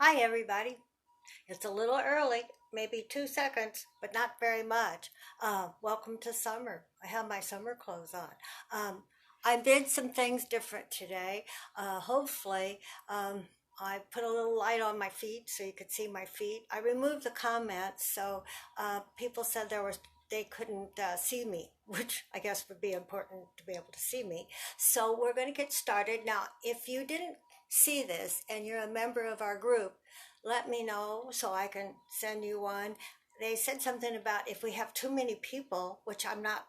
Hi, everybody. It's a little early, maybe 2 seconds, but not very much. Welcome to summer. I have my summer clothes on. Um, I did some things different today. Hopefully, I put a little light on my feet so you could see my feet. I removed the comments, so people said they couldn't see me, which I guess would be important to be able to see me. So we're going to get started now. If you didn't see this and you're a member of our group, let me know so I can send you one. They said something about if we have too many people, which I'm not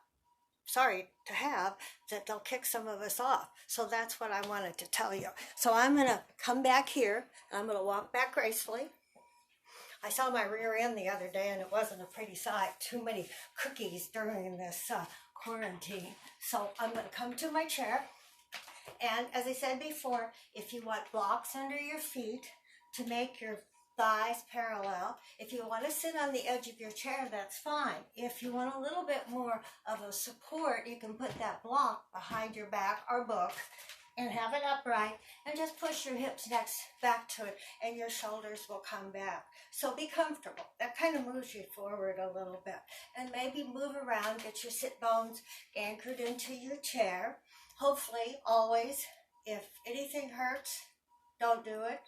sorry to have, that they'll kick some of us off. So that's what I wanted to tell you. So I'm going to come back here and I'm going to walk back gracefully. I saw my rear end the other day and it wasn't a pretty sight. Too many cookies during this quarantine. So I'm going to come to my chair. And as I said before, if you want blocks under your feet to make your thighs parallel, if you want to sit on the edge of your chair, that's fine. If you want a little bit more of a support, you can put that block behind your back or book and have it upright and just push your hips next back to it and your shoulders will come back. So be comfortable. That kind of moves you forward a little bit. And maybe move around, get your sit bones anchored into your chair. Hopefully, always, if anything hurts, don't do it.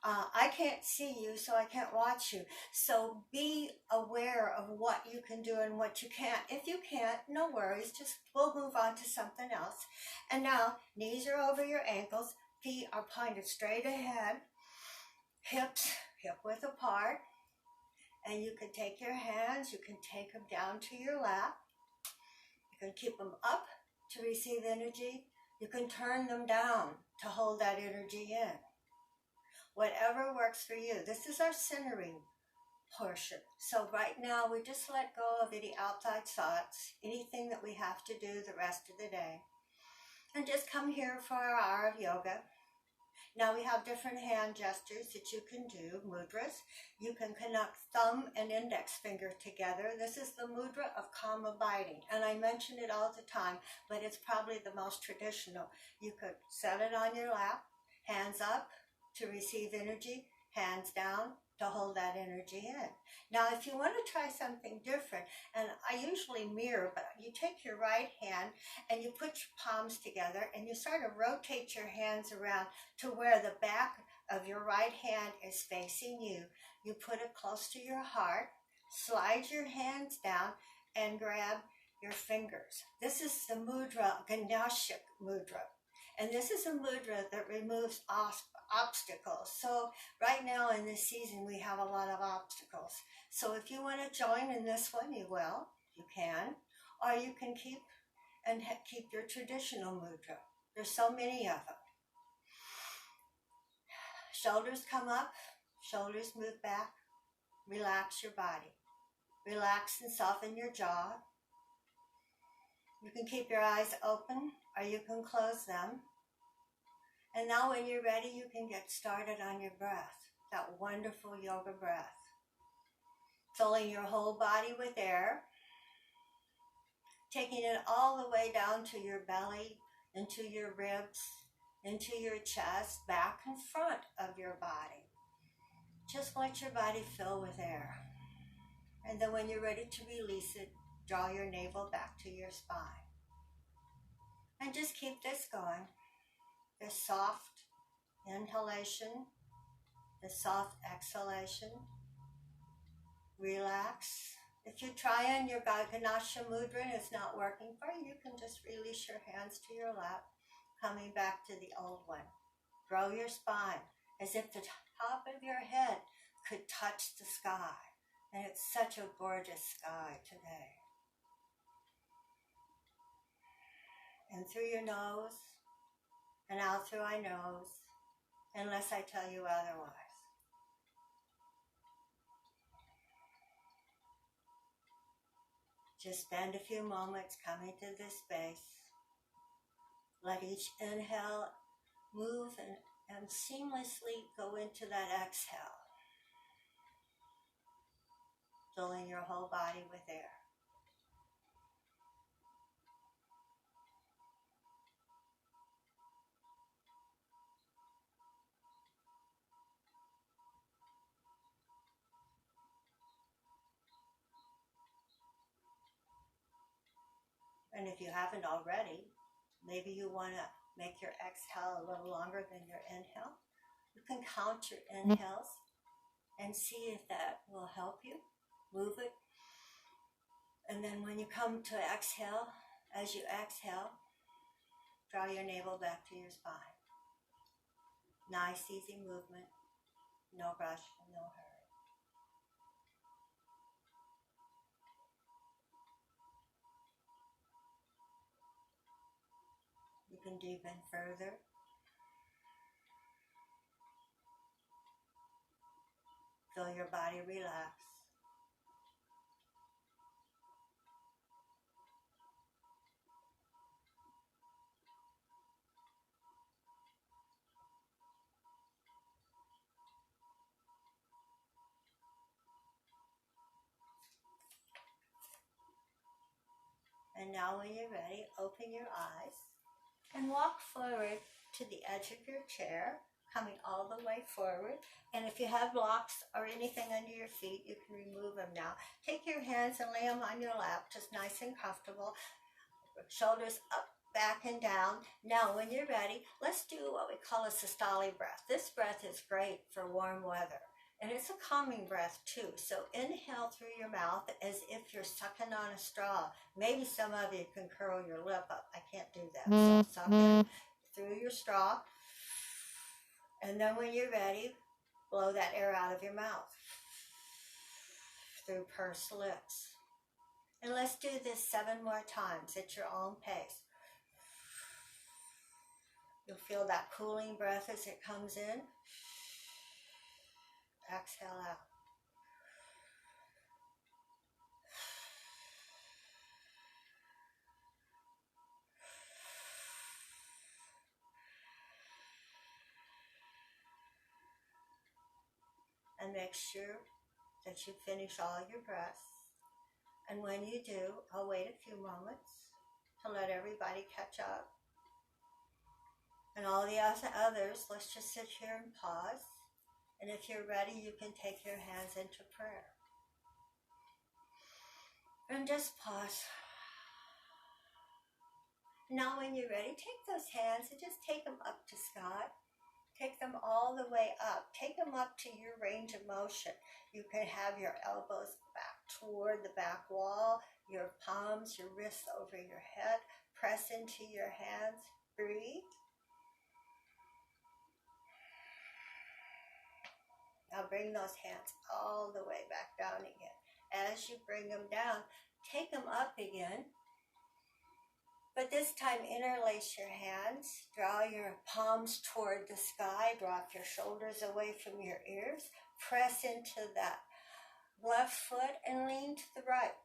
I can't see you, so I can't watch you. So be aware of what you can do and what you can't. If you can't, no worries. Just we'll move on to something else. And now, knees are over your ankles. Feet are pointed straight ahead. Hips hip width apart. And you can take your hands, you can take them down to your lap. You can keep them up to receive energy. You can turn them down to hold that energy in. Whatever works for you. This is our centering portion. So right now we just let go of any outside thoughts, anything that we have to do the rest of the day. And just come here for our hour of yoga. Now we have different hand gestures that you can do, mudras. You can connect thumb and index finger together. This is the mudra of calm abiding. And I mention it all the time, but it's probably the most traditional. You could set it on your lap, hands up to receive energy, hands down to hold that energy in. Now, if you want to try something different, and I usually mirror, but you take your right hand and you put your palms together and you sort of rotate your hands around to where the back of your right hand is facing you. You put it close to your heart, slide your hands down, and grab your fingers. This is the mudra, Ganeshik mudra. And this is a mudra that removes obstacles. So right now in this season, we have a lot of obstacles. So if you want to join in this one, you will. You can. Or you can keep your traditional mudra. There's so many of them. Shoulders come up, shoulders move back. Relax your body. Relax and soften your jaw. You can keep your eyes open or you can close them. And now when you're ready, you can get started on your breath, that wonderful yoga breath. Filling your whole body with air, taking it all the way down to your belly, into your ribs, into your chest, back and front of your body. Just let your body fill with air. And then when you're ready to release it, draw your navel back to your spine. And just keep this going. This soft inhalation, the soft exhalation. Relax. If you try on your Ganeshik mudra and it's not working for you, you can just release your hands to your lap, coming back to the old one. Grow your spine as if the top of your head could touch the sky. And it's such a gorgeous sky today. In through your nose and out through our nose, unless I tell you otherwise. Just spend a few moments coming to this space. Let each inhale move and seamlessly go into that exhale. Filling your whole body with air. And if you haven't already, maybe you want to make your exhale a little longer than your inhale. You can count your inhales and see if that will help you. Move it. And then when you come to exhale, as you exhale, draw your navel back to your spine. Nice, easy movement. No rush, no hurry. You can deepen further. Feel your body relax. And now when you're ready, open your eyes and walk forward to the edge of your chair, coming all the way forward. And if you have blocks or anything under your feet, you can remove them now. Take your hands and lay them on your lap, just nice and comfortable. Shoulders up, back, and down. Now when you're ready, let's do what we call a Sistali breath. This breath is great for warm weather. And it's a calming breath too. So inhale through your mouth as if you're sucking on a straw. Maybe some of you can curl your lip up. I can't do that. So suck in through your straw. And then when you're ready, blow that air out of your mouth through pursed lips. And let's do this 7 more times at your own pace. You'll feel that cooling breath as it comes in. Exhale out. And make sure that you finish all your breaths. And when you do, I'll wait a few moments to let everybody catch up. And all the others, let's just sit here and pause. And if you're ready, you can take your hands into prayer. And just pause. Now when you're ready, take those hands and just take them up to sky. Take them all the way up. Take them up to your range of motion. You can have your elbows back toward the back wall, your palms, your wrists over your head. Press into your hands. Breathe. Now bring those hands all the way back down again. As you bring them down, take them up again. But this time, interlace your hands. Draw your palms toward the sky. Drop your shoulders away from your ears. Press into that left foot and lean to the right.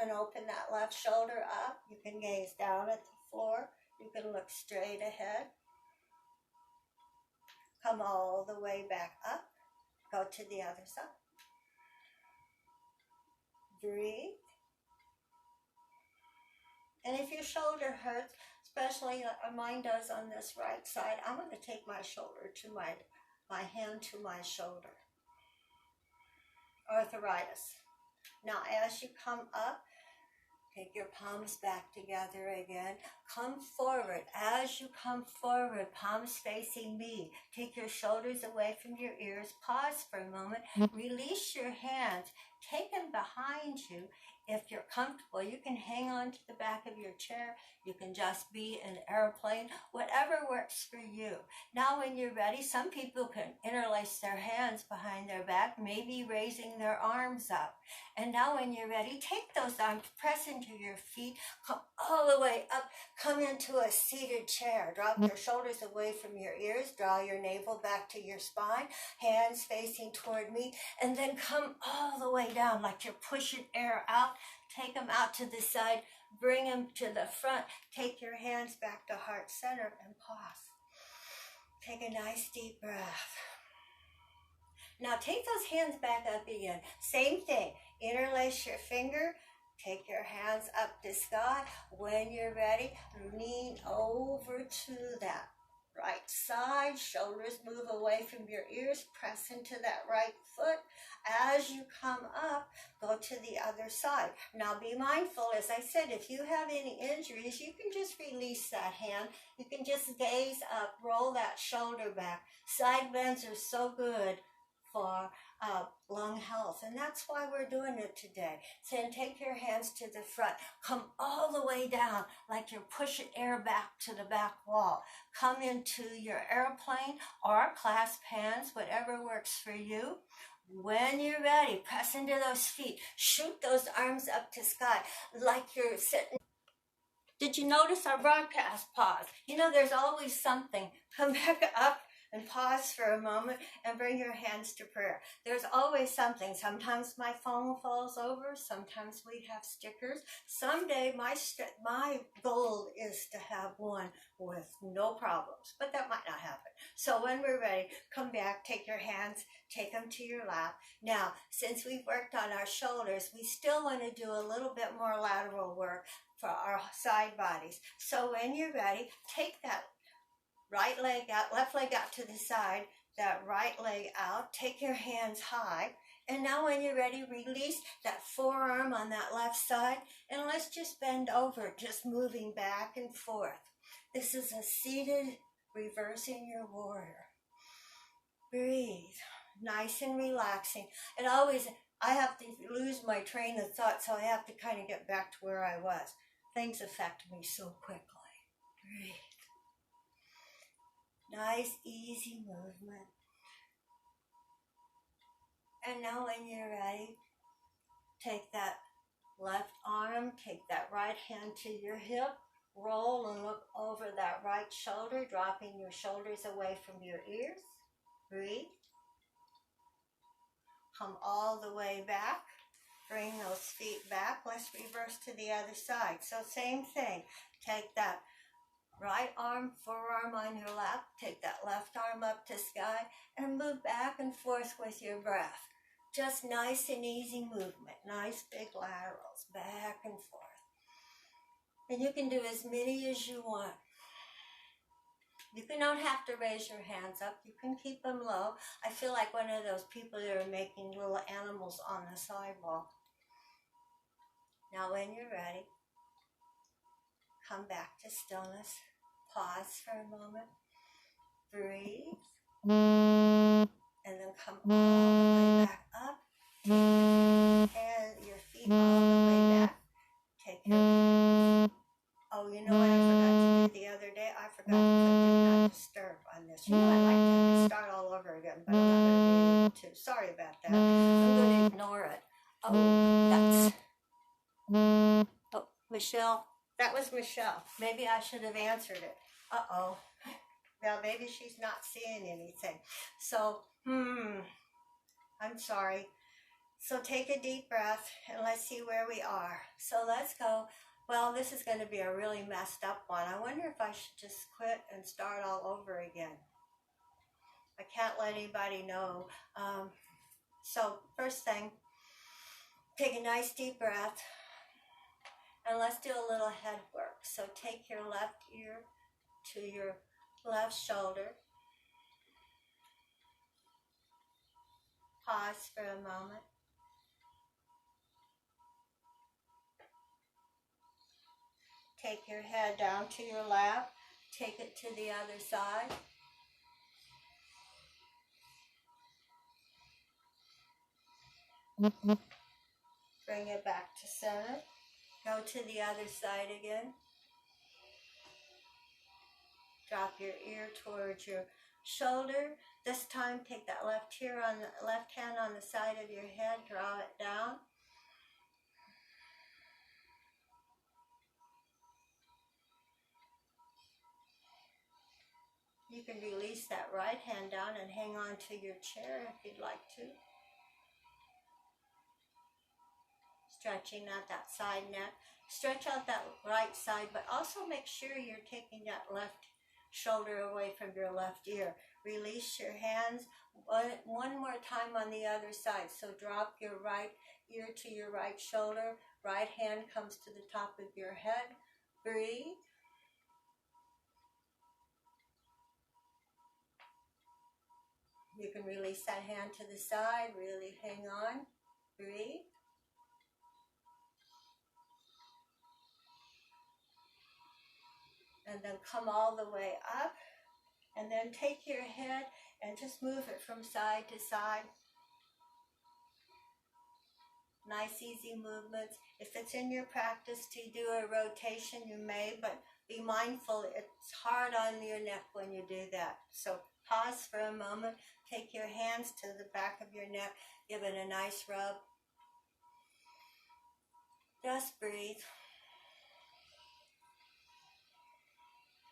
And open that left shoulder up. You can gaze down at the floor. You can look straight ahead. Come all the way back up. Go to the other side. Breathe. And if your shoulder hurts, especially mine does on this right side, I'm going to take my shoulder to my hand to my shoulder. Arthritis. Now as you come up, take your palms back together again. Come forward. As you come forward, palms facing me. Take your shoulders away from your ears. Pause for a moment. Release your hands. Take them behind you. If you're comfortable, you can hang on to the back of your chair. You can just be an airplane. Whatever works for you. Now when you're ready, some people can interlace their hands behind their back, maybe raising their arms up. And now when you're ready, take those arms, press into your feet, come all the way up, come into a seated chair. Drop your shoulders away from your ears, draw your navel back to your spine, hands facing toward me, and then come all the way down like you're pushing air out. Take them out to the side, bring them to the front, take your hands back to heart center and pause. Take a nice deep breath. Now take those hands back up again. Same thing. Interlace your finger. Take your hands up to sky. When you're ready, lean over to that Right side, shoulders move away from your ears, press into that right foot. As you come up, go to the other side. Now be mindful, as I said, if you have any injuries, you can just release that hand. You can just gaze up, roll that shoulder back. Side bends are so good for lung health, and that's why we're doing it today. So take your hands to the front, come all the way down like you're pushing air back to the back wall. Come into your airplane or clasp hands, whatever works for you. When you're ready, press into those feet, shoot those arms up to sky like you're sitting. Did you notice our broadcast pause? You know, there's always something. Come back up and pause for a moment and bring your hands to prayer. There's always something. Sometimes my phone falls over. Sometimes we have stickers. Someday my goal is to have one with no problems, but that might not happen. So when we're ready, come back, take your hands, take them to your lap. Now, since we've worked on our shoulders, we still want to do a little bit more lateral work for our side bodies. So when you're ready, take that right leg out, left leg out to the side, that right leg out, take your hands high, and now when you're ready, release that forearm on that left side, and let's just bend over, just moving back and forth. This is a seated, reversing your warrior. Breathe, nice and relaxing. And always, I have to lose my train of thought, so I have to kind of get back to where I was. Things affect me so quickly. Breathe. Nice, easy movement. And now when you're ready, take that left arm, take that right hand to your hip, roll and look over that right shoulder, dropping your shoulders away from your ears. Breathe. Come all the way back. Bring those feet back. Let's reverse to the other side. So same thing. Take that right arm, forearm on your lap. Take that left arm up to sky and move back and forth with your breath. Just nice and easy movement. Nice big laterals, back and forth. And you can do as many as you want. You don't have to raise your hands up. You can keep them low. I feel like one of those people that are making little animals on the sidewalk. Now when you're ready, come back to stillness. Pause for a moment. Breathe. And then come all the way back up. And your feet all the way back. Take your... Oh, you know what I forgot to do the other day? I forgot to put do not disturb on this. You know, I like to start all over again, but I'm not going to be able to. Sorry about that. I'm going to ignore it. Oh, that's... Oh, Michelle. That was Michelle. Maybe I should have answered it. Uh-oh. Well, maybe she's not seeing anything. So, I'm sorry. So take a deep breath and let's see where we are. So let's go. Well, this is going to be a really messed up one. I wonder if I should just quit and start all over again. I can't let anybody know. So first thing, take a nice deep breath. And let's do a little head work. So take your left ear to your left shoulder. Pause for a moment. Take your head down to your lap. Take it to the other side. Bring it back to center. Go to the other side again. Drop your ear towards your shoulder. This time, take that left hand on the side of your head. Draw it down. You can release that right hand down and hang on to your chair if you'd like to. Stretching out that side neck. Stretch out that right side, but also make sure you're taking that left shoulder away from your left ear. Release your hands one more time on the other side. So drop your right ear to your right shoulder. Right hand comes to the top of your head. Breathe. You can release that hand to the side, really hang on, breathe. And then come all the way up, and then take your head and just move it from side to side. Nice, easy movements. If it's in your practice to do a rotation, you may, but be mindful, it's hard on your neck when you do that. So pause for a moment, take your hands to the back of your neck, give it a nice rub. Just breathe.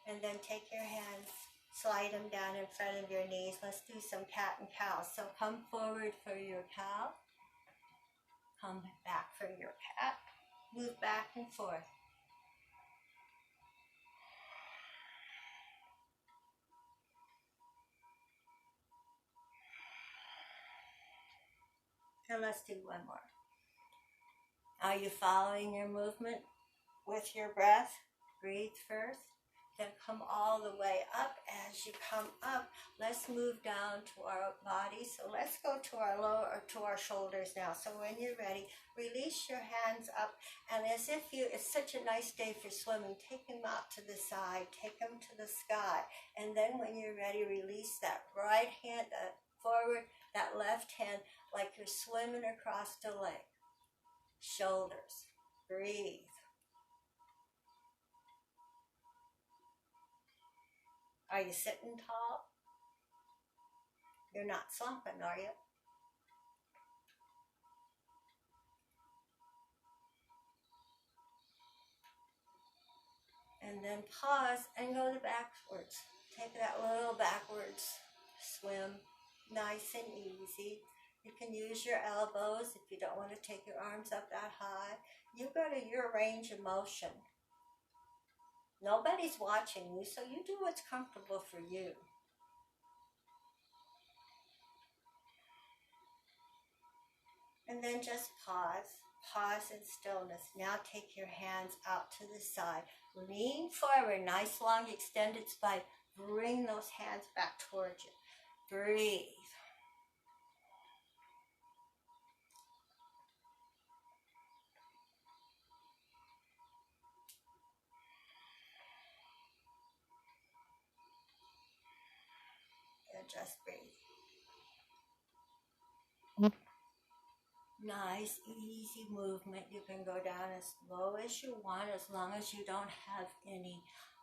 And then take your hands, slide them down in front of your knees. Let's do some cat and cow. So come forward for your cow. Come back for your cat. Move back and forth. And let's do one more. Are you following your movement with your breath? Breathe first. Then come all the way up. As you come up, let's move down to our body. So let's go to our lower, to our shoulders now. So when you're ready, release your hands up, and as if it's such a nice day for swimming, take them out to the side, take them to the sky, and then when you're ready, release that right hand forward, that left hand, like you're swimming across the lake. Shoulders, breathe. Are you sitting tall? You're not slumping, are you? And then pause and go to backwards. Take that little backwards swim, nice and easy. You can use your elbows if you don't want to take your arms up that high. You go to your range of motion. Nobody's watching you, so you do what's comfortable for you. And then just pause. Pause in stillness. Now take your hands out to the side. Lean forward, nice long extended spine. Bring those hands back towards you. Breathe. And just breathe. Nice, easy movement. You can go down as low as you want, as long as you don't have any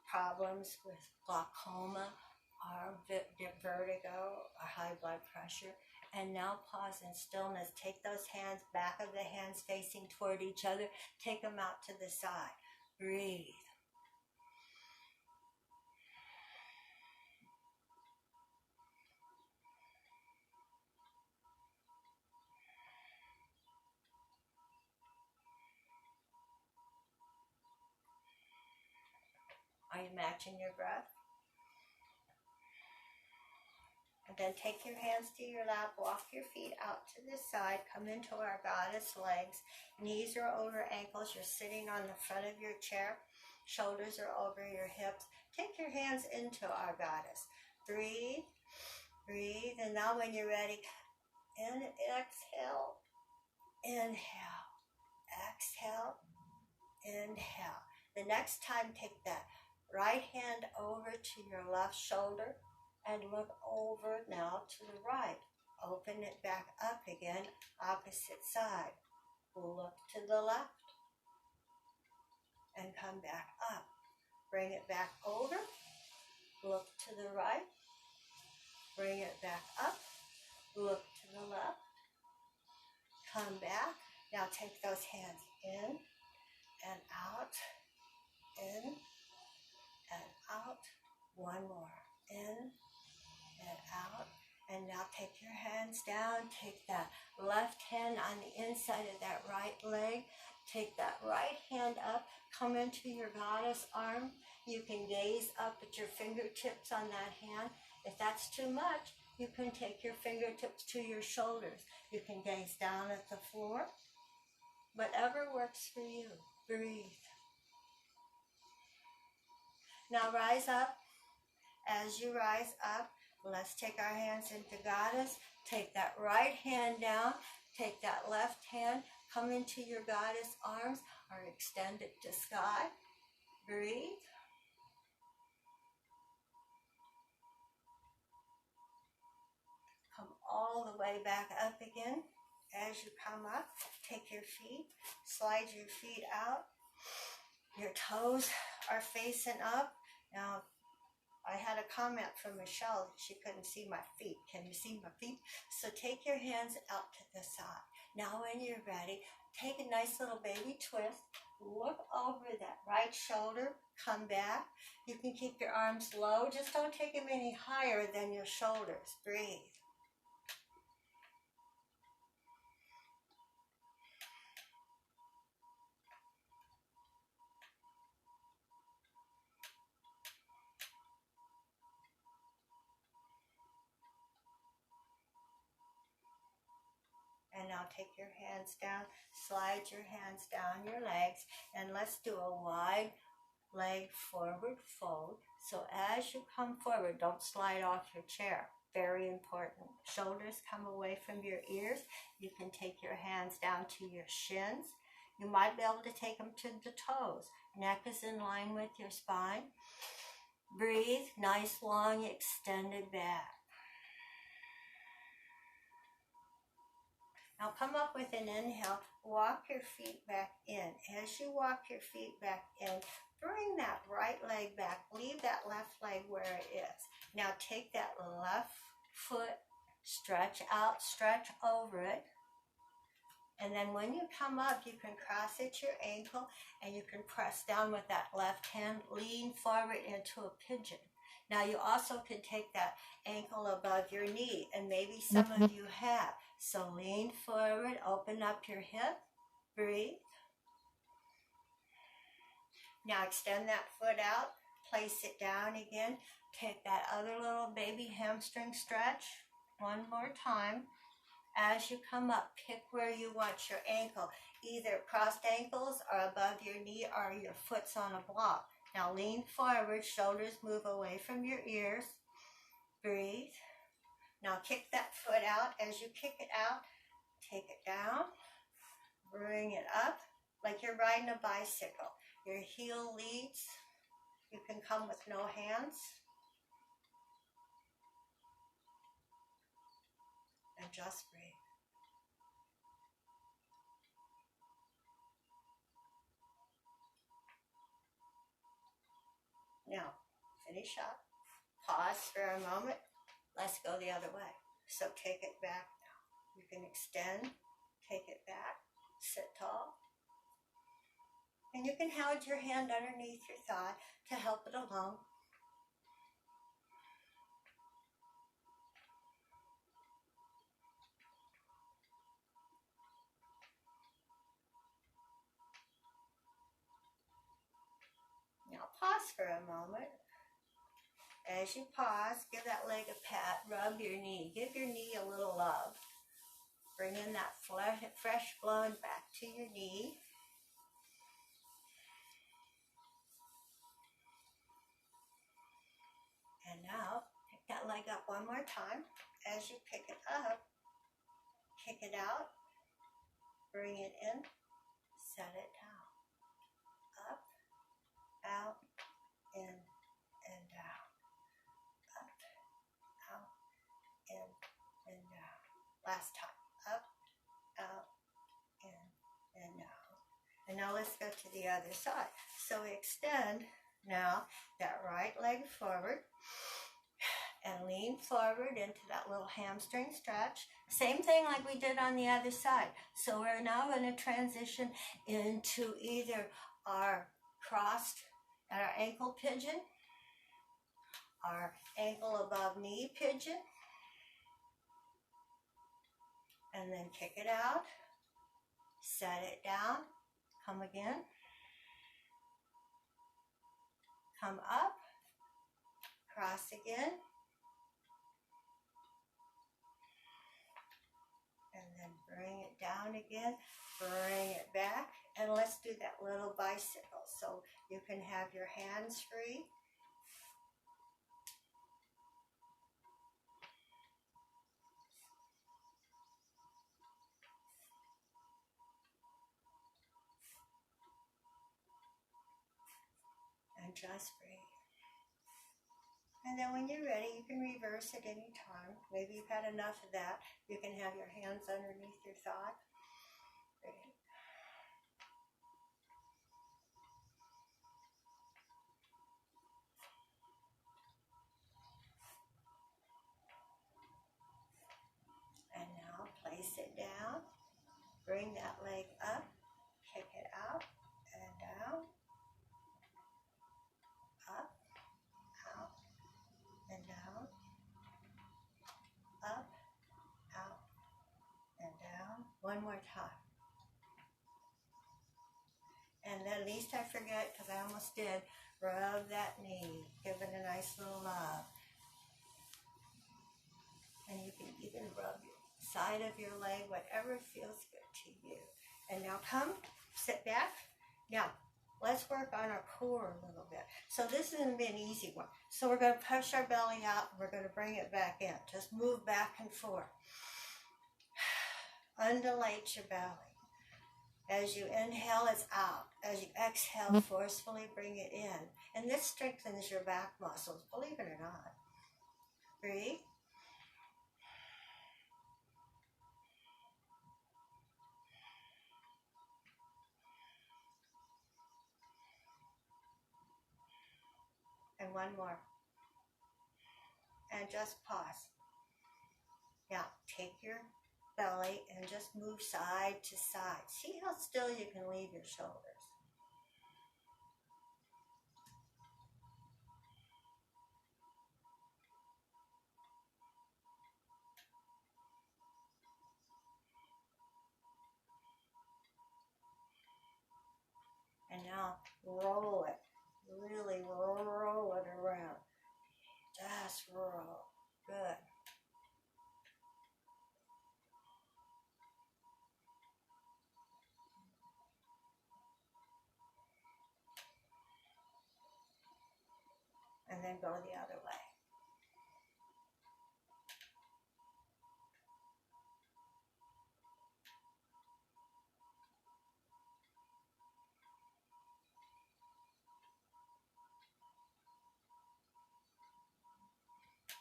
problems with glaucoma or vertigo or high blood pressure. And now pause in stillness. Take those hands, back of the hands facing toward each other. Take them out to the side. Breathe. Are you matching your breath? And then take your hands to your lap, walk your feet out to the side, come into our goddess legs. Knees are over ankles, you're sitting on the front of your chair. Shoulders are over your hips. Take your hands into our goddess. Breathe, breathe, and now when you're ready, exhale, inhale, exhale, inhale. The next time, take that right hand over to your left shoulder and look over now to the right. Open it back up again, opposite side. Look to the left and come back up. Bring it back over, look to the right, bring it back up, look to the left, come back. Now take those hands in and out, in and out. One more, in and out. And now take your hands down. Take that left hand on the inside of that right leg. Take that right hand up. Come into your goddess arm. You can gaze up at your fingertips on that hand. If that's too much, you can take your fingertips to your shoulders. You can gaze down at the floor. Whatever works for you. Breathe. Now rise up. As you rise up, Let's take our hands into Goddess. Take that right hand down. Take that left hand. Come into your Goddess arms or extend it to sky. Breathe. Come all the way back up again. As you come up, take your feet, slide your feet out. Your toes are facing up. Now, I had a comment from Michelle. She couldn't see my feet. Can you see my feet? So take your hands out to the side. Now when you're ready, take a nice little baby twist. Look over that right shoulder. Come back. You can keep your arms low. Just don't take them any higher than your shoulders. Breathe. And now take your hands down, slide your hands down your legs, and let's do a wide leg forward fold. So as you come forward, don't slide off your chair. Very important. Shoulders come away from your ears. You can take your hands down to your shins. You might be able to take them to the toes. Neck is in line with your spine. Breathe, nice long extended back. Now come up with an inhale, walk your feet back in. As you walk your feet back in, bring that right leg back. Leave that left leg where it is. Now take that left foot, stretch out, stretch over it. And then when you come up, you can cross at your ankle and you can press down with that left hand, lean forward into a pigeon. Now you also can take that ankle above your knee, and maybe some of you have. So lean forward, open up your hip, breathe. Now extend that foot out, place it down again. Take that other little baby hamstring stretch one more time. As you come up, pick where you want your ankle, either crossed ankles or above your knee or your foot's on a block. Now lean forward, shoulders move away from your ears. Breathe. Now kick that foot out. As you kick it out, take it down, bring it up like you're riding a bicycle. Your heel leads. You can come with no hands. And just breathe. Now, finish up. Pause for a moment. Let's go the other way. So take it back now. You can extend, take it back, sit tall. And you can hold your hand underneath your thigh to help it along. Now pause for a moment. As you pause, give that leg a pat, rub your knee. Give your knee a little love. Bring in that fresh blood back to your knee. And now, pick that leg up one more time. As you pick it up, kick it out, bring it in, set it down. Up, out, in, and down. Up, out, in, and down. Last time. Up, out, in, and down. And now let's go to the other side. So we extend now that right leg forward and lean forward into that little hamstring stretch. Same thing like we did on the other side. So we're now going to transition into either our crossed at our ankle pigeon, our ankle above knee pigeon, and then kick it out, set it down, come again, come up, cross again, and then bring it down again, bring it back, and let's do that little bicycle. So you can have your hands free. just breathe. And then when you're ready, you can reverse at any time. Maybe you've had enough of that. You can have your hands underneath your thigh. Breathe. And now place it down. Bring that leg up. Kick it out and down. Up, out, and down. Up, out, and down. One more time. And then least I forget, because I almost did, rub that knee. Give it a nice little love. And you can even rub your side of your leg, whatever feels good to you. And now come, sit back. Now, let's work on our core a little bit. So this is going to be an easy one. So we're going to push our belly out, and we're going to bring it back in. Just move back and forth. Undulate your belly. As you inhale, it's out. As you exhale, forcefully bring it in. And this strengthens your back muscles, believe it or not. Breathe. And one more. And just pause. Now, take your belly and just move side to side. See how still you can leave your shoulders. And now roll it. Really roll it around. Just roll. Good. And then go the other way.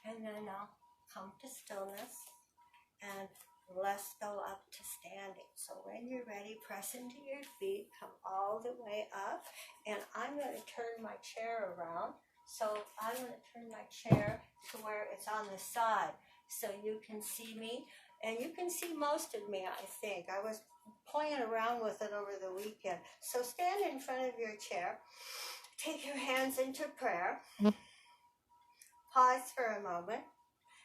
And then now come to stillness and let's go up to standing. So when you're ready, press into your feet, come all the way up, and I'm going to turn my chair around. So I'm going to turn my chair to where it's on the side so you can see me, and you can see most of me, I think. I was playing around with it over the weekend. So stand in front of your chair, take your hands into prayer. Pause for a moment.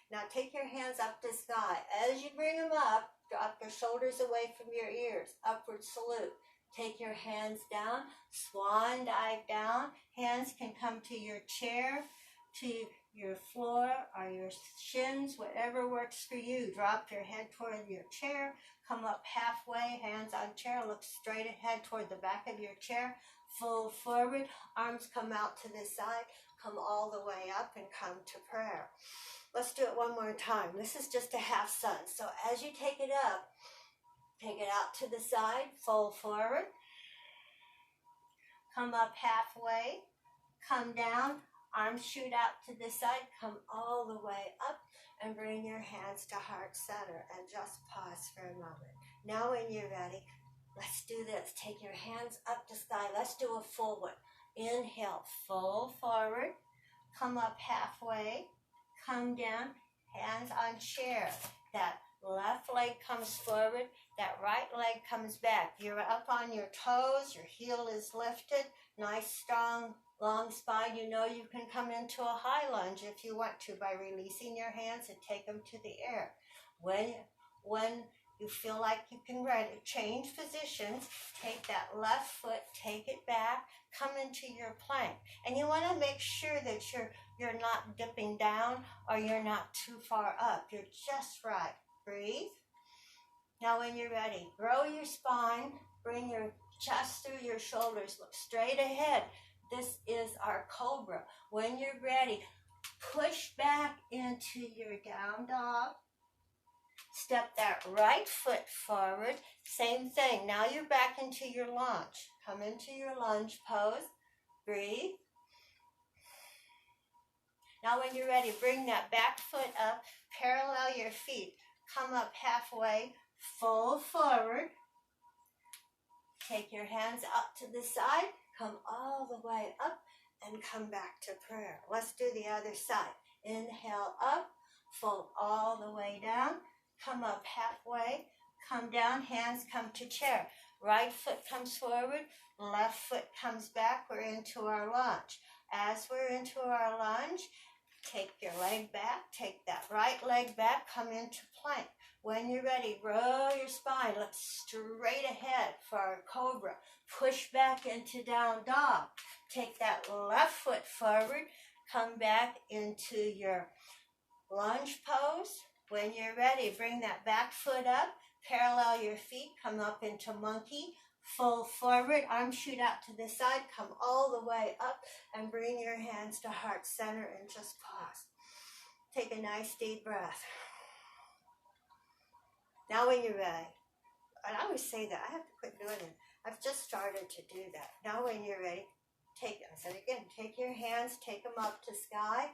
Now take your hands up to sky. As you bring them up, drop your shoulders away from your ears. Upward salute. Take your hands down. Swan dive down. Hands can come to your chair, to your floor, or your shins, whatever works for you. Drop your head toward your chair. Come up halfway, hands on chair. Look straight ahead toward the back of your chair. Fold forward. Arms come out to the side. Come all the way up and come to prayer. Let's do it one more time. This is just a half sun. So as you take it up, take it out to the side, fold forward, come up halfway, come down, arms shoot out to the side, come all the way up, and bring your hands to heart center, and just pause for a moment. Now when you're ready, let's do this. Take your hands up to sky. Let's do a full one. Inhale, fold forward, come up halfway, come down, hands on chair. That left leg comes forward, that right leg comes back. You're up on your toes, your heel is lifted, nice, strong, long spine. You know you can come into a high lunge if you want to by releasing your hands and take them to the air. When you feel like you can change positions, take that left foot, take it back, come into your plank. And you want to make sure that you're not dipping down or you're not too far up. You're just right. Breathe. Now when you're ready, grow your spine, bring your chest through your shoulders, look straight ahead. This is our cobra. When you're ready, push back into your down dog. Step that right foot forward. Same thing. Now you're back into your lunge. Come into your lunge pose. Breathe. Now when you're ready, bring that back foot up, parallel your feet. Come up halfway, fold forward. Take your hands up to the side, come all the way up, and come back to prayer. Let's do the other side. Inhale up, fold all the way down, come up halfway, come down, hands come to chair. Right foot comes forward, left foot comes back. We're into our lunge. As we're into our lunge, take your leg back, take that right leg back, come into plank. When you're ready, roll your spine, look straight ahead for our cobra. Push back into down dog. Take that left foot forward, come back into your lunge pose. When you're ready, bring that back foot up, parallel your feet, come up into monkey, fold forward, arms shoot out to the side, come all the way up, and bring your hands to heart center and just pause. Take a nice deep breath. Now when you're ready, and I always say that, I have to quit doing it. I've just started to do that. Now when you're ready, take your hands, take them up to sky,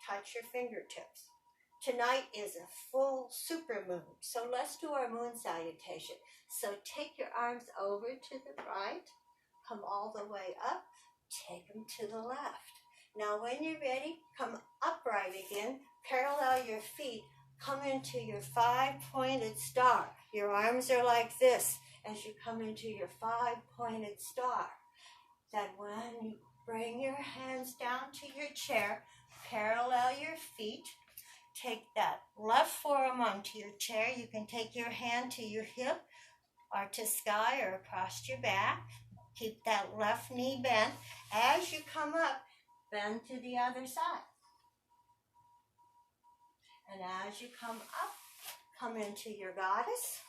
touch your fingertips. Tonight is a full super moon, so let's do our moon salutation. So take your arms over to the right, come all the way up, take them to the left. Now when you're ready, come upright again, parallel your feet, come into your 5-pointed star. Your arms are like this as you come into your 5-pointed star. Then when you bring your hands down to your chair, parallel your feet, take that left forearm onto your chair. You can take your hand to your hip or to sky or across your back. Keep that left knee bent. As you come up, bend to the other side. And as you come up, come into your goddess.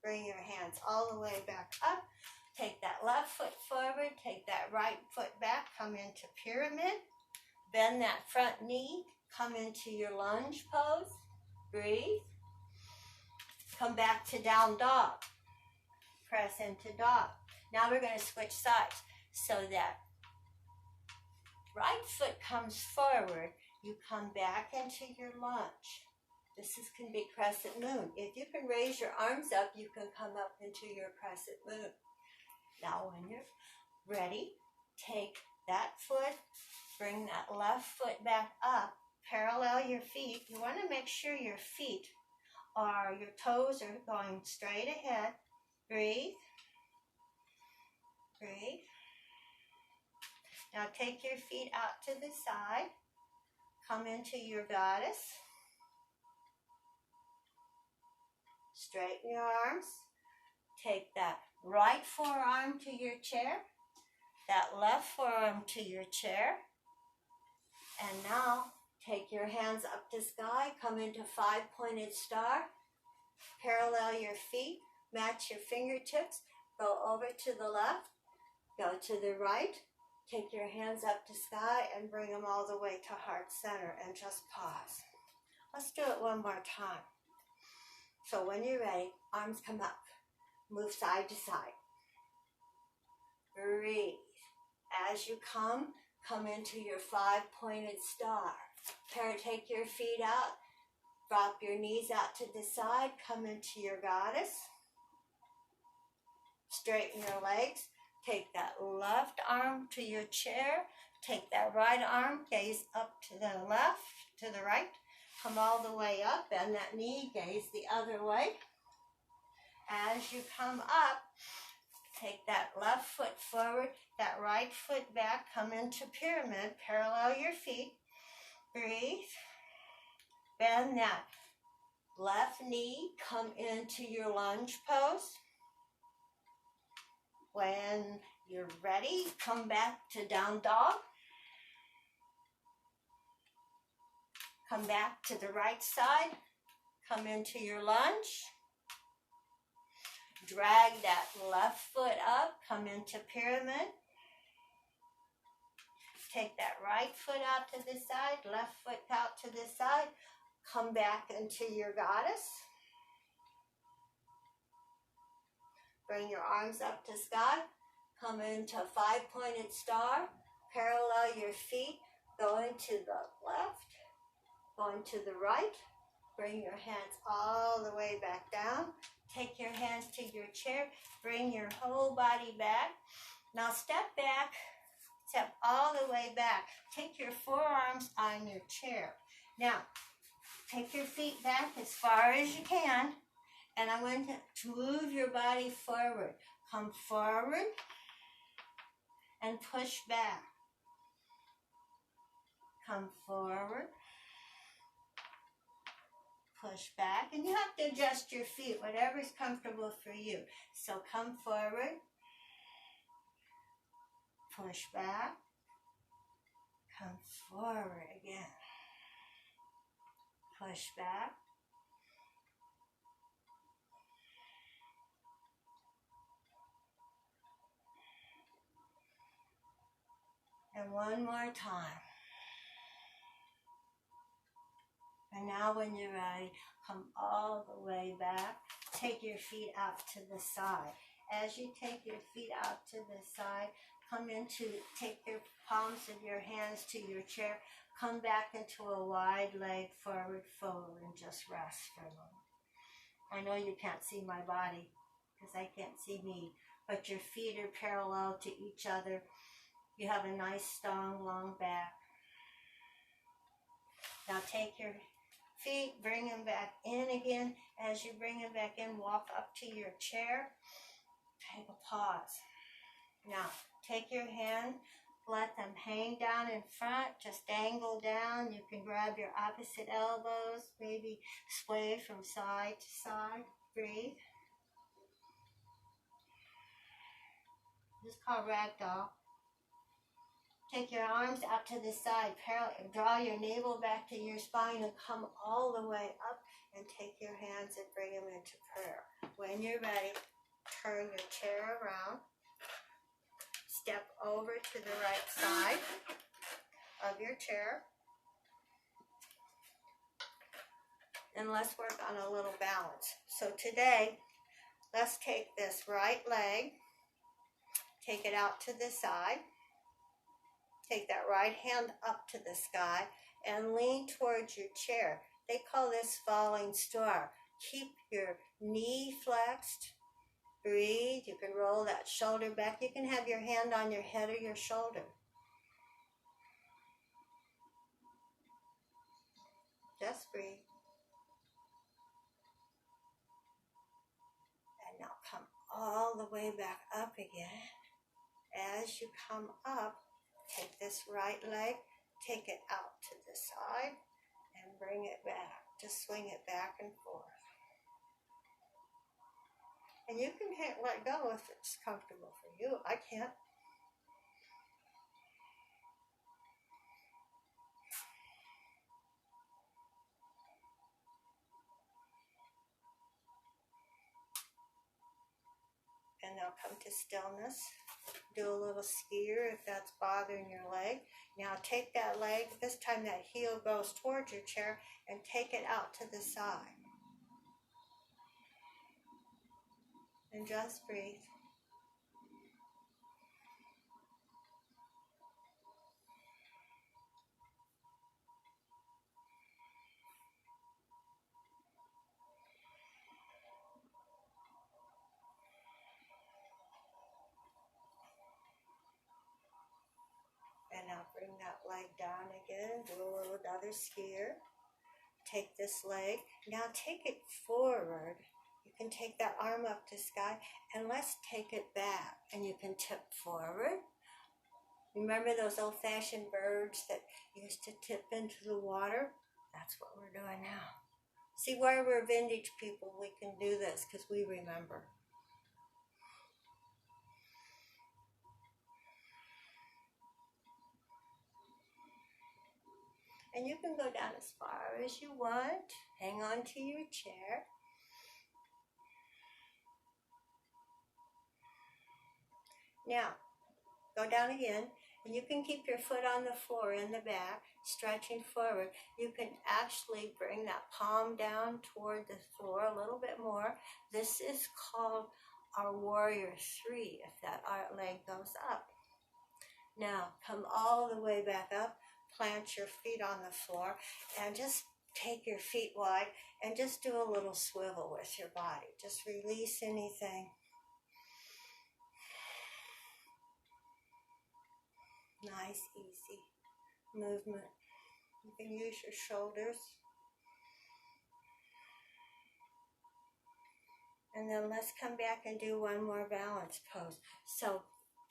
Bring your hands all the way back up. Take that left foot forward, take that right foot back, come into pyramid. Bend that front knee, come into your lunge pose. Breathe. Come back to down dog. Press into dog. Now we're going to switch sides so that right foot comes forward, you come back into your lunge. This can be crescent moon. If you can raise your arms up, you can come up into your crescent moon. Now when you're ready, take that foot, bring that left foot back up, parallel your feet. You want to make sure your feet or your toes are going straight ahead. Breathe. Breathe. Now take your feet out to the side. Come into your goddess. Straighten your arms. Take that right forearm to your chair. That left forearm to your chair. And now take your hands up to sky. Come into 5-pointed star. Parallel your feet. Match your fingertips. Go over to the left. Go to the right. Take your hands up to sky and bring them all the way to heart center and just pause. Let's do it one more time. So when you're ready, arms come up. Move side to side. Breathe. As you come into your 5-pointed star. Take your feet out. Drop your knees out to the side. Come into your goddess. Straighten your legs. Take that left arm to your chair. Take that right arm, gaze up to the left, to the right. Come all the way up, bend that knee, gaze the other way. As you come up, take that left foot forward, that right foot back, come into pyramid, parallel your feet. Breathe. Bend that left knee, come into your lunge pose. When you're ready, come back to down dog. Come back to the right side. Come into your lunge. Drag that left foot up. Come into pyramid. Take that right foot out to the side. Left foot out to the side. Come back into your goddess. Bring your arms up to sky. Come into 5-pointed star. Parallel your feet, going to the left, going to the right. Bring your hands all the way back down. Take your hands to your chair. Bring your whole body back. Now step back. Step all the way back. Take your forearms on your chair. Now, take your feet back as far as you can. And I'm going to move your body forward. Come forward and push back. Come forward. Push back. And you have to adjust your feet, whatever's comfortable for you. So come forward. Push back. Come forward again. Push back. And one more time. And now when you're ready, come all the way back. Take your feet out to the side. As you take your feet out to the side, take your palms of your hands to your chair. Come back into a wide leg forward fold and just rest for a moment. I know you can't see my body because I can't see me, but your feet are parallel to each other. You have a nice, strong, long back. Now take your feet, bring them back in again. As you bring them back in, walk up to your chair. Take a pause. Now, take your hand, let them hang down in front, just angle down. You can grab your opposite elbows, maybe sway from side to side. Breathe. This is called ragdoll. Take your arms out to the side, draw your navel back to your spine and come all the way up and take your hands and bring them into prayer. When you're ready, turn your chair around, step over to the right side of your chair, and let's work on a little balance. So today, let's take this right leg, take it out to the side, take that right hand up to the sky and lean towards your chair. They call this falling star. Keep your knee flexed. Breathe. You can roll that shoulder back. You can have your hand on your head or your shoulder. Just breathe. And now come all the way back up again. As you come up, take this right leg, take it out to the side, and bring it back. Just swing it back and forth. And you can let go if it's comfortable for you. I can't. And now come to stillness. Do a little skier if that's bothering your leg. Now take that leg, this time that heel goes towards your chair, and take it out to the side. And just breathe. And now bring that leg down again. Do a little another skier. Take this leg. Now take it forward. You can take that arm up to sky, and let's take it back. And you can tip forward. Remember those old-fashioned birds that used to tip into the water? That's what we're doing now. See, why we're vintage people, we can do this because we remember. And you can go down as far as you want. Hang on to your chair. Now, go down again, and you can keep your foot on the floor in the back, stretching forward. You can actually bring that palm down toward the floor a little bit more. This is called our Warrior 3, if that leg goes up. Now come all the way back up, plant your feet on the floor, and just take your feet wide and just do a little swivel with your body. Just release anything. Nice, easy movement. You can use your shoulders. And then let's come back and do one more balance pose. So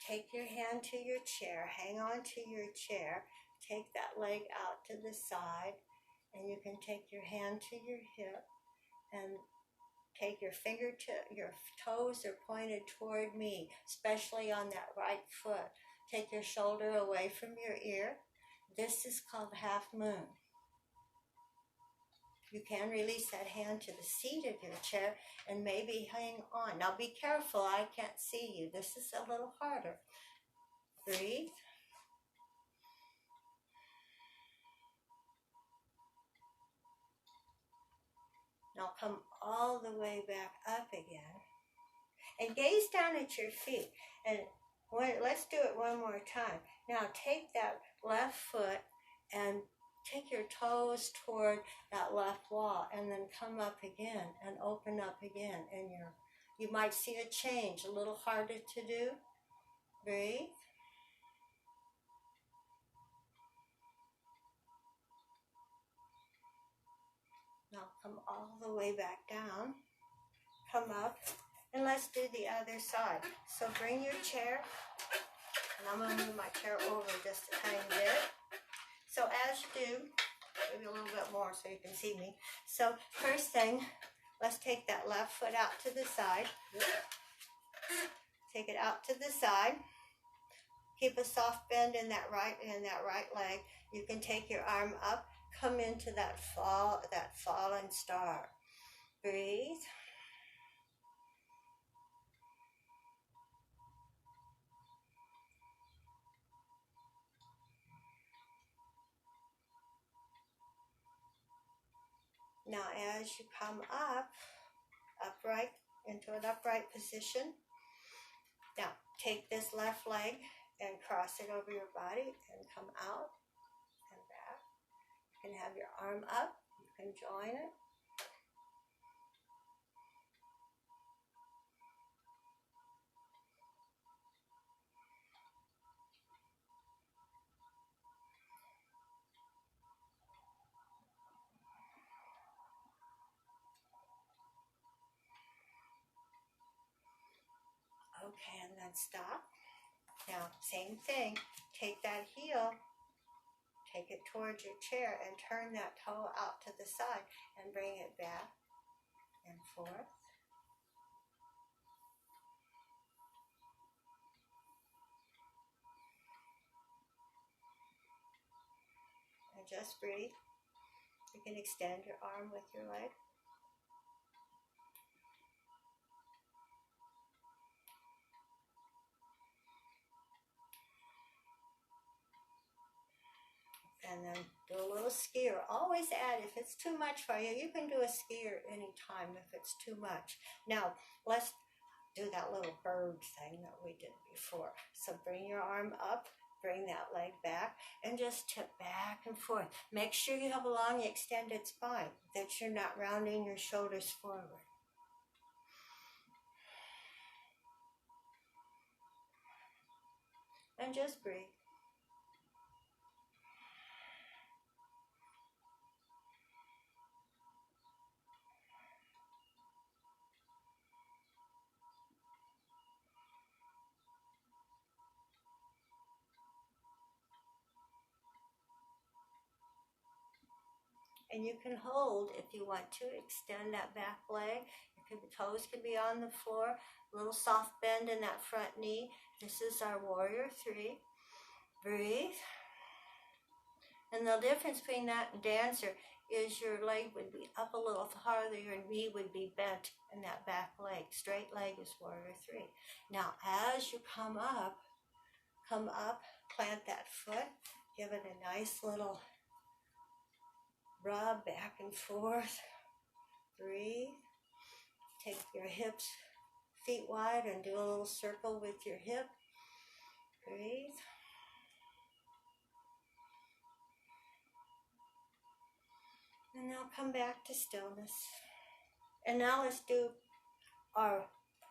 take your hand to your chair, hang on to your chair, take that leg out to the side, and you can take your hand to your hip and take your your toes are pointed toward me, especially on that right foot. Take your shoulder away from your ear. This is called half moon. You can release that hand to the seat of your chair and maybe hang on. Now be careful, I can't see you. This is a little harder. Breathe. Now come all the way back up again. And gaze down at your feet. And let's do it one more time. Now take that left foot and take your toes toward that left wall and then come up again and open up again. And you might see a change, a little harder to do. Breathe. Now come all the way back down. Come up. And let's do the other side. So bring your chair. And I'm going to move my chair over just a tiny bit. So as you do, maybe a little bit more so you can see me. So first thing, let's take that left foot out to the side. Take it out to the side. Keep a soft bend in that right leg. You can take your arm up, come into that fallen star. Breathe. Now as you come up, upright, into an upright position. Now take this left leg and cross it over your body and come out and back. You can have your arm up, you can join it. Okay, and then stop. Now, same thing. Take that heel, take it towards your chair, and turn that toe out to the side and bring it back and forth. And just breathe. You can extend your arm with your leg. And then do a little skier. Always add, if it's too much for you, you can do a skier anytime if it's too much. Now, let's do that little bird thing that we did before. So bring your arm up, bring that leg back, and just tip back and forth. Make sure you have a long extended spine, that you're not rounding your shoulders forward. And just breathe. And you can hold if you want to. Extend that back leg. The toes can be on the floor. A little soft bend in that front knee. This is our warrior 3. Breathe. And the difference between that and dancer is your leg would be up a little farther, your knee would be bent in that back leg. Straight leg is warrior 3. Now as you come up, plant that foot, give it a nice little rub back and forth. Breathe. Take your hips, feet wide, and do a little circle with your hip. Breathe. Now come back to stillness. And now let's do our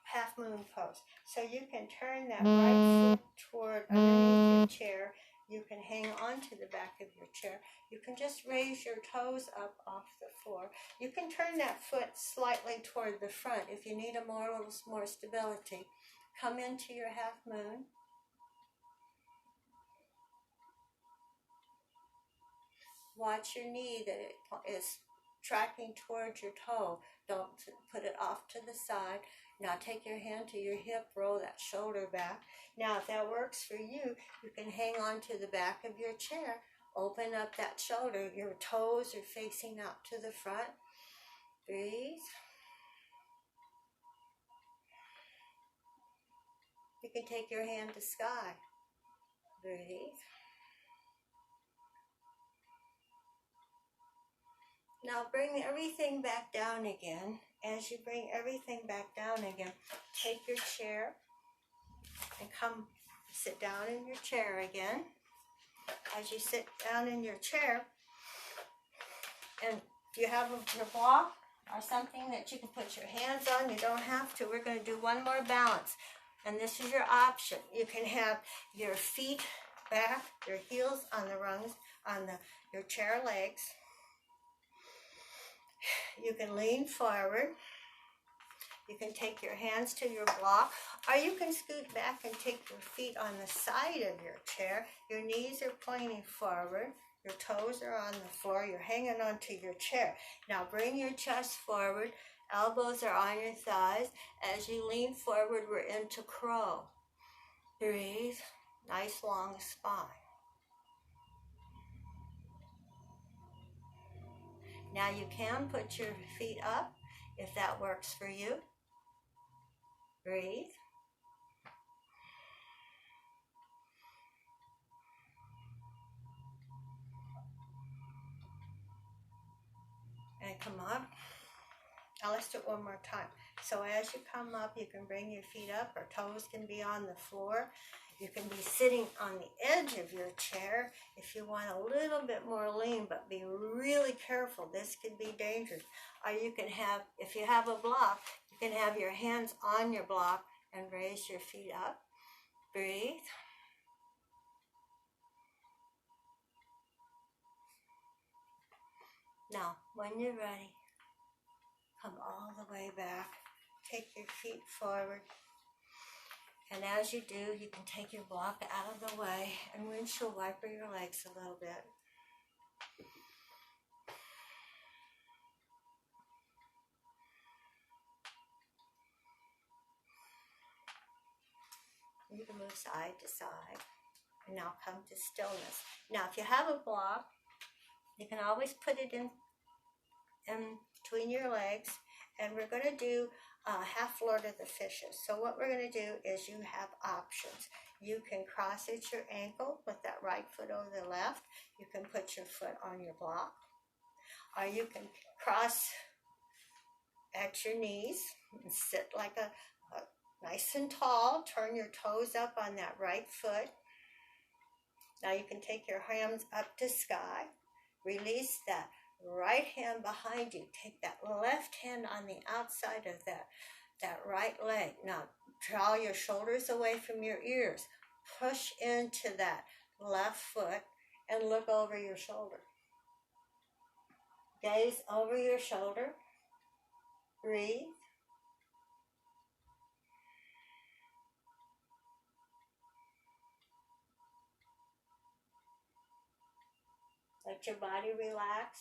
half moon pose. So you can turn that right foot toward underneath your chair. You can hang onto the back of your chair. You can just raise your toes up off the floor. You can turn that foot slightly toward the front if you need a little more stability. Come into your half moon. Watch your knee that it is tracking towards your toe. Don't put it off to the side. Now take your hand to your hip, roll that shoulder back. Now if that works for you, you can hang on to the back of your chair. Open up that shoulder. Your toes are facing out to the front. Breathe. You can take your hand to sky. Breathe. Now bring everything back down again. As you bring everything back down again, take your chair and come sit down in your chair again. As you sit down in your chair, and if you have your block or something that you can put your hands on, you don't have to. We're going to do one more balance, and this is your option. You can have your feet back, your heels on the rungs, on your chair legs. You can lean forward. You can take your hands to your block, or you can scoot back and take your feet on the side of your chair. Your knees are pointing forward. Your toes are on the floor. You're hanging onto your chair. Now bring your chest forward. Elbows are on your thighs. As you lean forward, we're into crow. Breathe. Nice long spine. Now you can put your feet up if that works for you. Breathe. And come up. Now let's do it one more time. So as you come up, you can bring your feet up, or toes can be on the floor. You can be sitting on the edge of your chair if you want a little bit more lean, but be really careful. This could be dangerous. Or you can have, if you have a block, you can have your hands on your block and raise your feet up. Breathe. Now, when you're ready, come all the way back. Take your feet forward. And as you do, you can take your block out of the way and windshield wiper your legs a little bit. You can move side to side. And now come to stillness. Now, if you have a block, you can always put it in between your legs. And we're going to do half Lord of the Fishes. So what we're going to do is you have options. You can cross at your ankle with that right foot over the left. You can put your foot on your block. Or you can cross at your knees and sit like a nice and tall. Turn your toes up on that right foot. Now you can take your hands up to sky. Release that right hand behind you. Take that left hand on the outside of that right leg. Now draw your shoulders away from your ears. Push into that left foot and look over your shoulder. Gaze over your shoulder. Breathe. Let your body relax.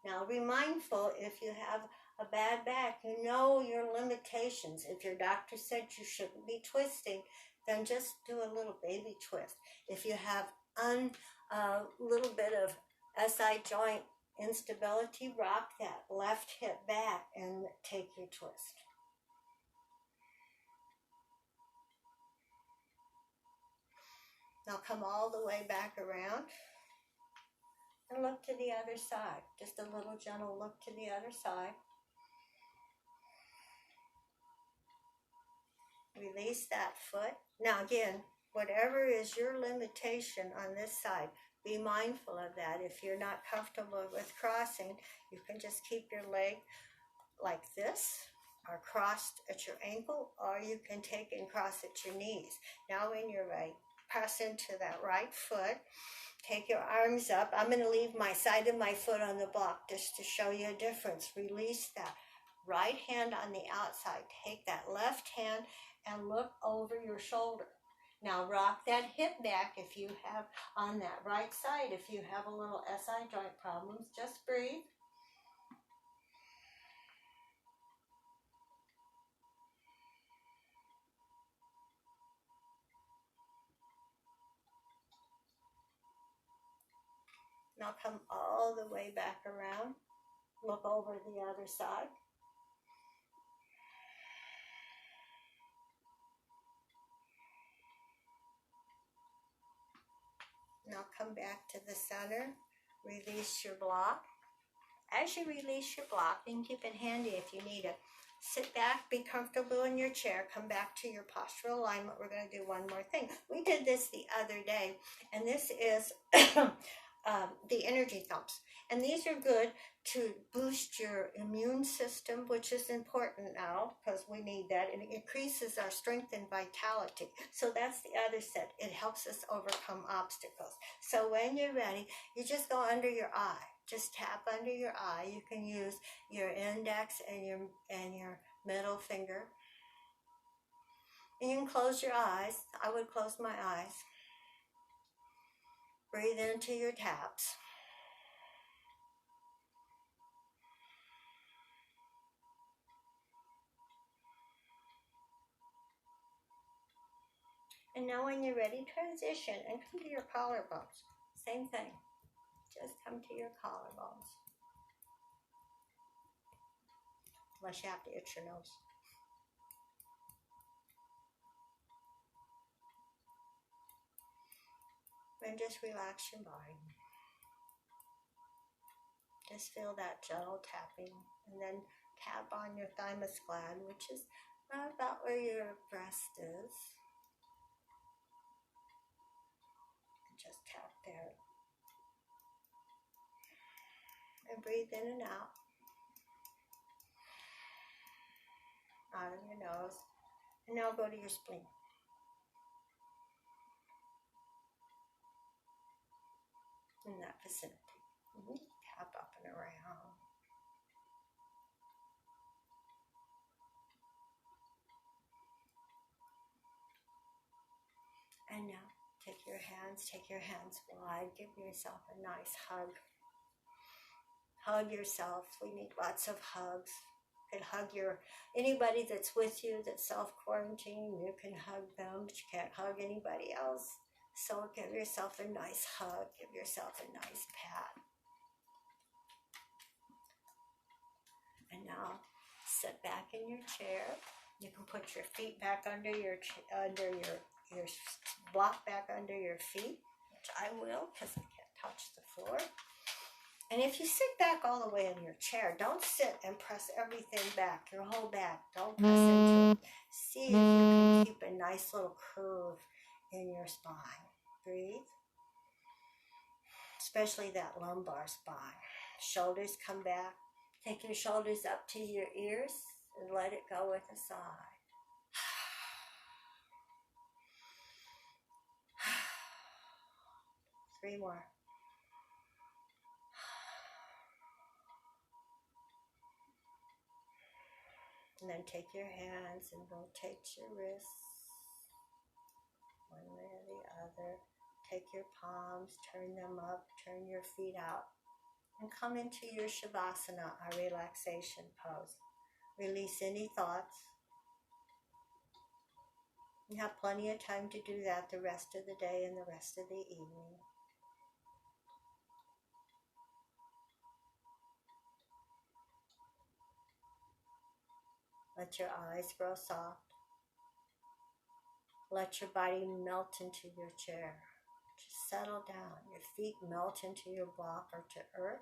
Now be mindful, if you have a bad back, you know your limitations. If your doctor said you shouldn't be twisting, then just do a little baby twist. If you have a little bit of SI joint instability, rock that left hip back and take your twist. Now come all the way back around. And look to the other side. Just a little gentle look to the other side. Release that foot. Now again, Whatever is your limitation on this side, be mindful of that. If you're not comfortable with crossing, you can just keep your leg like this, or crossed at your ankle, or you can take and cross at your knees. Now when you're ready, press into that right foot. Take your arms up. I'm going to leave my side of my foot on the block just to show you a difference. Release that right hand on the outside. Take that left hand and look over your shoulder. Now rock that hip back if you have, on that right side, if you have a little SI joint problems. Just breathe. Now come all the way back around. Look over the other side. Now come back to the center. Release your block. As you release your block, you can keep it handy if you need it. Sit back, be comfortable in your chair, come back to your postural alignment. We're going to do one more thing. We did this the other day, and this is the energy thumps. And these are good to boost your immune system, which is important now because we need that. And it increases our strength and vitality. So that's the other set. It helps us overcome obstacles. So when you're ready, you just go under your eye. Just tap under your eye. You can use your index and your middle finger. And you can close your eyes. I would close my eyes. Breathe into your taps. And now when you're ready, transition and come to your collarbones. Same thing. Just come to your collarbones. Unless you have to itch your nose. And just relax your body. Just feel that gentle tapping. And then tap on your thymus gland, which is right about where your breast is. And just tap there. And breathe in and out. Out of your nose. And now go to your spleen. In that vicinity. Tap up and around. And now take your hands wide. Give yourself a nice hug. Hug yourself. We need lots of hugs. You can hug anybody that's with you that's self-quarantined. You can hug them, but you can't hug anybody else. So give yourself a nice hug. Give yourself a nice pat. And now sit back in your chair. You can put your feet back under your block back under your feet, which I will because I can't touch the floor. And if you sit back all the way in your chair, don't sit and press everything back, your whole back. Don't press into it. See if you can keep a nice little curve in your spine. Breathe. Especially that lumbar spine. Shoulders come back. Take your shoulders up to your ears and let it go with a sigh. 3 more. And then take your hands and rotate your wrists one way or the other. Take your palms, turn them up, turn your feet out, and come into your Shavasana, our relaxation pose. Release any thoughts. You have plenty of time to do that the rest of the day and the rest of the evening. Let your eyes grow soft. Let your body melt into your chair. Just settle down. Your feet melt into your block or to earth.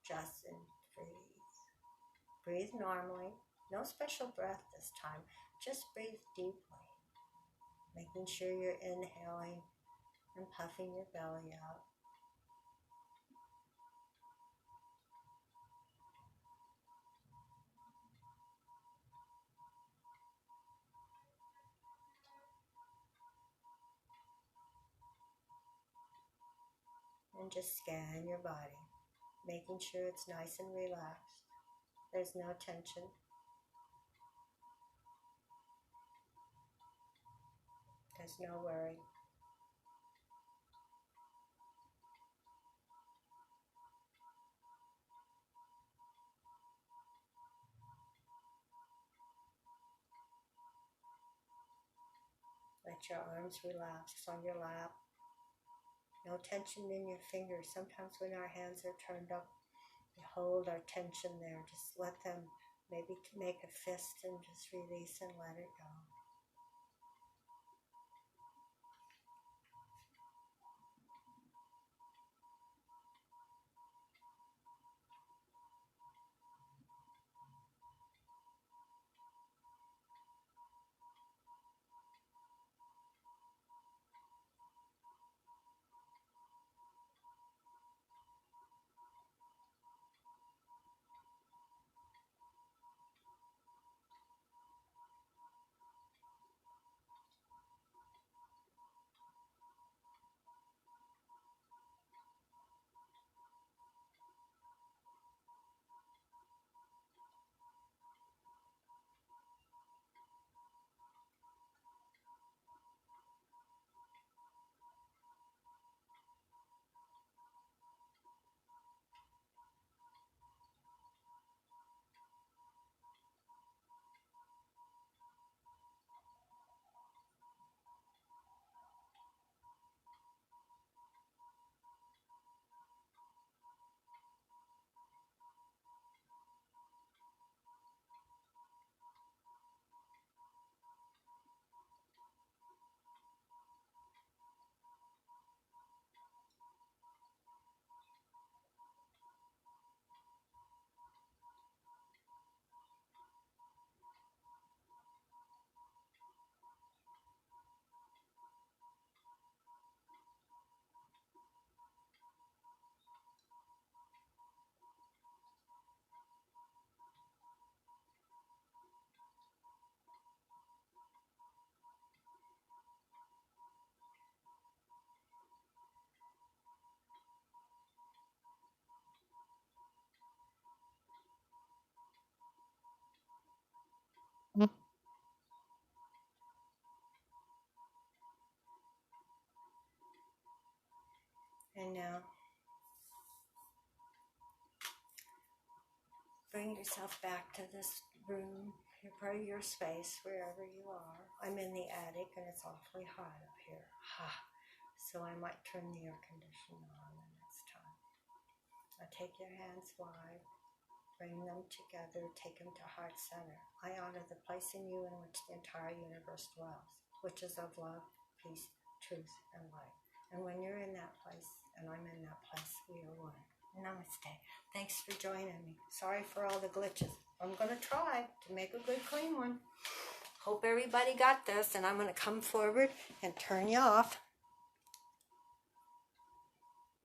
Just breathe. Breathe normally. No special breath this time. Just breathe deeply, making sure you're inhaling and puffing your belly out. And just scan your body, making sure it's nice and relaxed. There's no tension. There's no worry. Let your arms relax on your lap. No tension in your fingers. Sometimes when our hands are turned up, we hold our tension there. Just let them maybe make a fist and just release and let it go. And now, bring yourself back to this room, your space, wherever you are. I'm in the attic and it's awfully hot up here. So I might turn the air conditioner on the next time. Now take your hands wide, bring them together, take them to heart center. I honor the place in you in which the entire universe dwells, which is of love, peace, truth, and light. And when you're in that place, and I'm in that place, we are one. Namaste. Thanks for joining me. Sorry for all the glitches. I'm going to try to make a good, clean one. Hope everybody got this, and I'm going to come forward and turn you off.